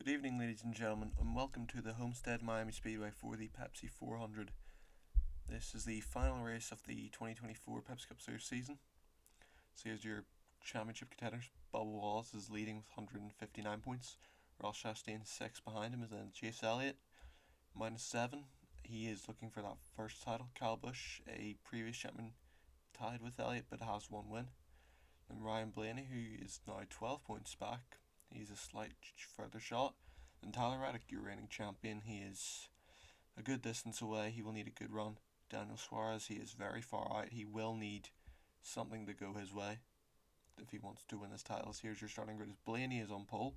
Good evening, ladies and gentlemen, and welcome to the Homestead Miami Speedway for the Pepsi 400. This is the final race of the 2024 Pepsi Cup Series season. So here's your championship contenders. Bubba Wallace is leading with 159 points. Ross Chastain 6 behind him, and then Chase Elliott -7. He is looking for that first title. Kyle Busch, a previous champion, tied with Elliott but has one win. And Ryan Blaney, who is now 12 points back. He's a slight further shot. And Tyler Reddick, your reigning champion, he is a good distance away. He will need a good run. Daniel Suarez, he is very far out. He will need something to go his way if he wants to win his titles. Here's your starting grid. Blaney is on pole.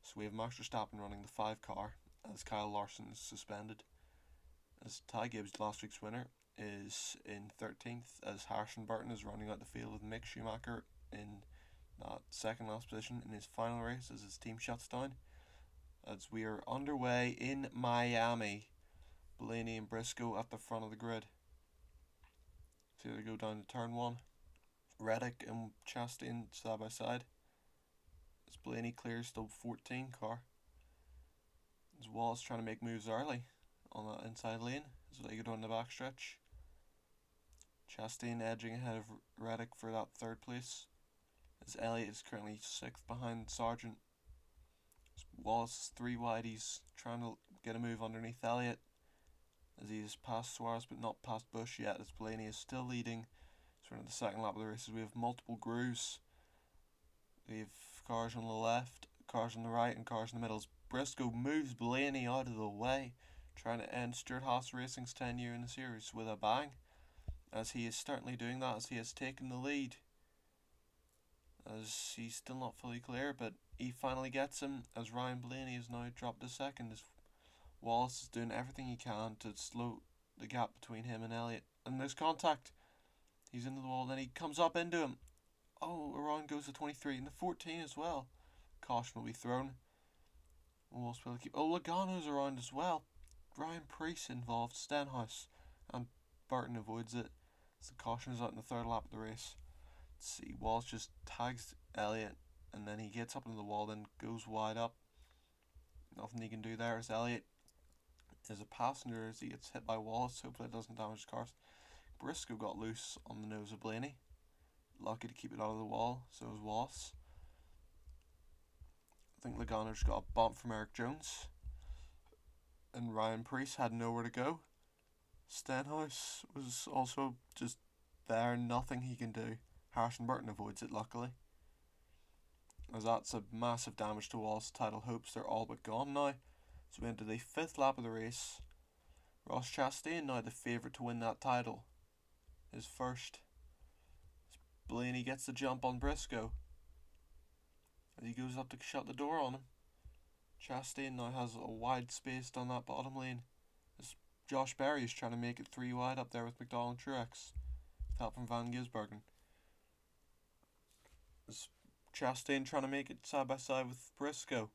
So we have Max Verstappen running the 5 car as Kyle Larson is suspended. As Ty Gibbs, last week's winner, is in 13th, as Harrison Burton is running out the field with Mick Schumacher in that second last position in his final race as his team shuts down. As we are underway in Miami, Blaney and Briscoe at the front of the grid. So they go down to turn 1. Reddick and Chastain side by side as Blaney clears the 14 car. As Wallace trying to make moves early on that inside lane as they go down the backstretch. Chastain edging ahead of Reddick for that third place. As Elliott is currently 6th behind Sargent. As Wallace is 3 wide, he's trying to get a move underneath Elliott as he is past Suarez but not past Busch yet, as Blaney is still leading. So we're in the second lap of the races. We have multiple grooves. We have cars on the left, cars on the right, and cars in the middle. As Briscoe moves Blaney out of the way, trying to end Stuart Haas Racing's tenure in the series with a bang, as he is certainly doing that, as he has taken the lead. As he's still not fully clear, but he finally gets him, as Ryan Blaney has now dropped to second, as Wallace is doing everything he can to slow the gap between him and Elliott. And there's contact. He's into the wall, then he comes up into him. Oh, around goes the 23 and the 14 as well. Caution will be thrown. Wallace will keep. Oh, Logano's around as well. Ryan Preece involved. Stenhouse and Burton avoids it as the caution is out in the third lap of the race. Let's see, Wallace just tags Elliott and then he gets up into the wall, then goes wide up. Nothing he can do there as Elliott is a passenger as he gets hit by Wallace. Hopefully it doesn't damage his cars. Briscoe got loose on the nose of Blaney. Lucky to keep it out of the wall, so was Wallace. I think Logano just got a bump from Eric Jones. And Ryan Preece had nowhere to go. Stenhouse was also just there, nothing he can do. Harrison Burton avoids it, luckily. As that's a massive damage to Wallace's title hopes. They're all but gone now. So we enter the 5th lap of the race. Ross Chastain now the favourite to win that title. His first. Blaney gets the jump on Briscoe as he goes up to shut the door on him. Chastain now has a wide space down that bottom lane as Josh Berry is trying to make it 3 wide up there with McDowell and Truex with help from Van Gisbergen. As Chastain trying to make it side by side with Briscoe.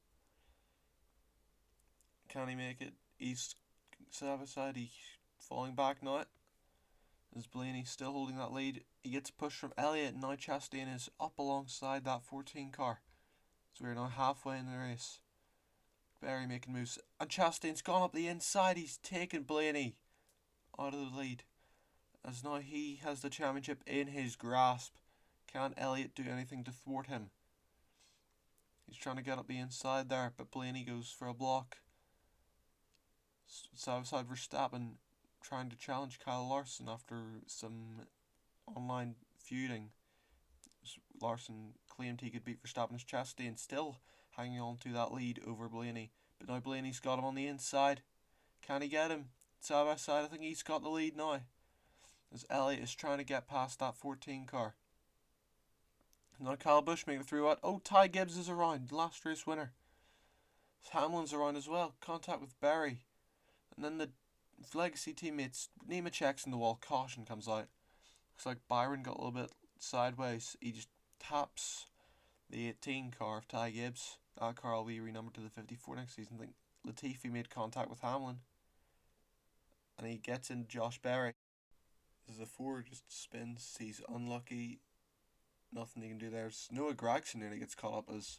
Can he make it? He's side by side, he's falling back now. As Blaney still holding that lead, he gets pushed from Elliott, and now Chastain is up alongside that 14 car. So we're now halfway in the race. Berry making moves, and Chastain's gone up the inside. He's taken Blaney out of the lead, as now he has the championship in his grasp. Can Elliott do anything to thwart him? He's trying to get up the inside there, but Blaney goes for a block. Side Verstappen trying to challenge Kyle Larson after some online feuding. Larson claimed he could beat Verstappen as Chastain still hanging on to that lead over Blaney. But now Blaney's got him on the inside. Can he get him? Side by side, I think he's got the lead now. As Elliott is trying to get past that 14 car. Now Kyle Busch making it through out. Oh, Ty Gibbs is around, last race winner. Hamlin's around as well. Contact with Berry. And then the Legacy teammates, Nemechek's in the wall, caution comes out. Looks like Byron got a little bit sideways. He just taps the 18 car of Ty Gibbs. That car will be renumbered to the 54 next season. I think Latifi made contact with Hamlin. And he gets in Josh Berry. As the 4 just spins, he's unlucky. Nothing he can do there. Noah Gragson nearly gets caught up as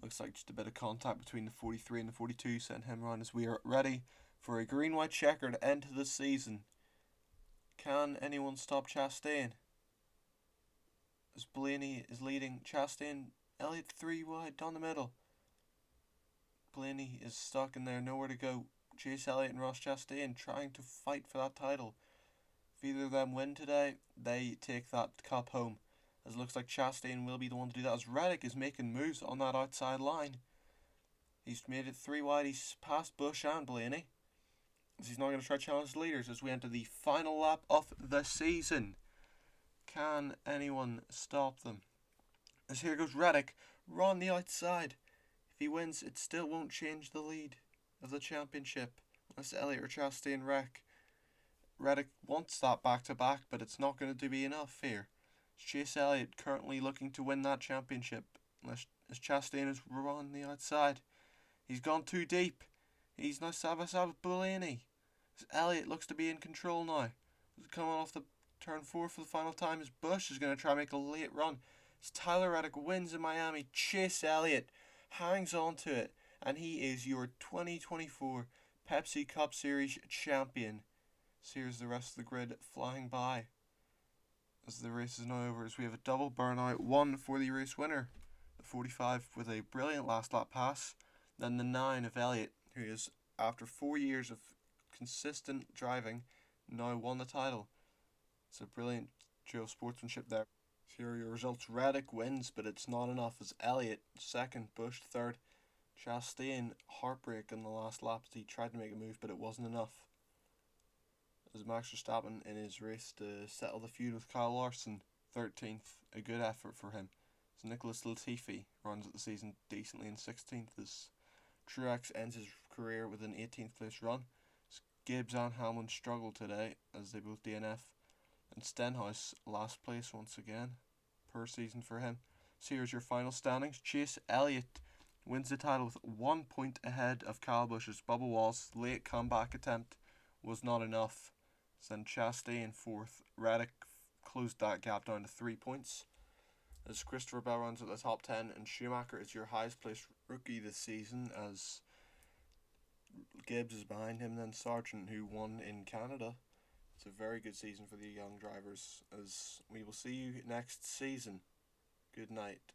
Looks like just a bit of contact between the 43 and the 42 sent him around as we are ready for a green-white checkered end to the season. Can anyone stop Chastain? As Blaney is leading Chastain, Elliott 3 wide down the middle. Blaney is stuck in there, nowhere to go. Chase Elliott and Ross Chastain trying to fight for that title. If either of them win today, they take that cup home. As it looks like Chastain will be the one to do that, as Reddick is making moves on that outside line. He's made it 3 wide, he's passed Bush and Blaney. As he's now going to try to challenge the leaders as we enter the final lap of the season. Can anyone stop them? As here goes Reddick, on the outside. If he wins, it still won't change the lead of the championship unless Elliott or Chastain wreck. Reddick wants that back-to-back, but it's not going to be enough here. Chase Elliott currently looking to win that championship as Chastain is on the outside. He's gone too deep. He's now side-by-side with Blaney. As Elliott looks to be in control now. He's coming off the turn 4 for the final time as Bush is going to try and make a late run. As Tyler Reddick wins in Miami, Chase Elliott hangs on to it, and he is your 2024 Pepsi Cup Series champion. So here's the rest of the grid flying by as the race is now over, as we have a double burnout, one for the race winner, the 45 with a brilliant last lap pass, then the 9 of Elliott, who is, after 4 years of consistent driving, now won the title. It's a brilliant show of sportsmanship there. Here are your results. Reddick wins, but it's not enough as Elliott second, Bush third. Chastain heartbreak in the last lap as he tried to make a move, but it wasn't enough. As Max Verstappen in his race to settle the feud with Kyle Larson, 13th, a good effort for him. As Nicholas Latifi runs at the season decently in 16th as Truex ends his career with an 18th place run. As Gibbs and Hamlin struggle today as they both DNF. And Stenhouse last place once again per season for him. So here's your final standings. Chase Elliott wins the title with 1 point ahead of Kyle Busch's Bubba Wallace's late comeback attempt was not enough. Then Chastain fourth. Reddick closed that gap down to 3 points. As Christopher Bell runs at the top 10, and Schumacher is your highest placed rookie this season as Gibbs is behind him, then Sargent, who won in Canada. It's a very good season for the young drivers, as we will see you next season. Good night.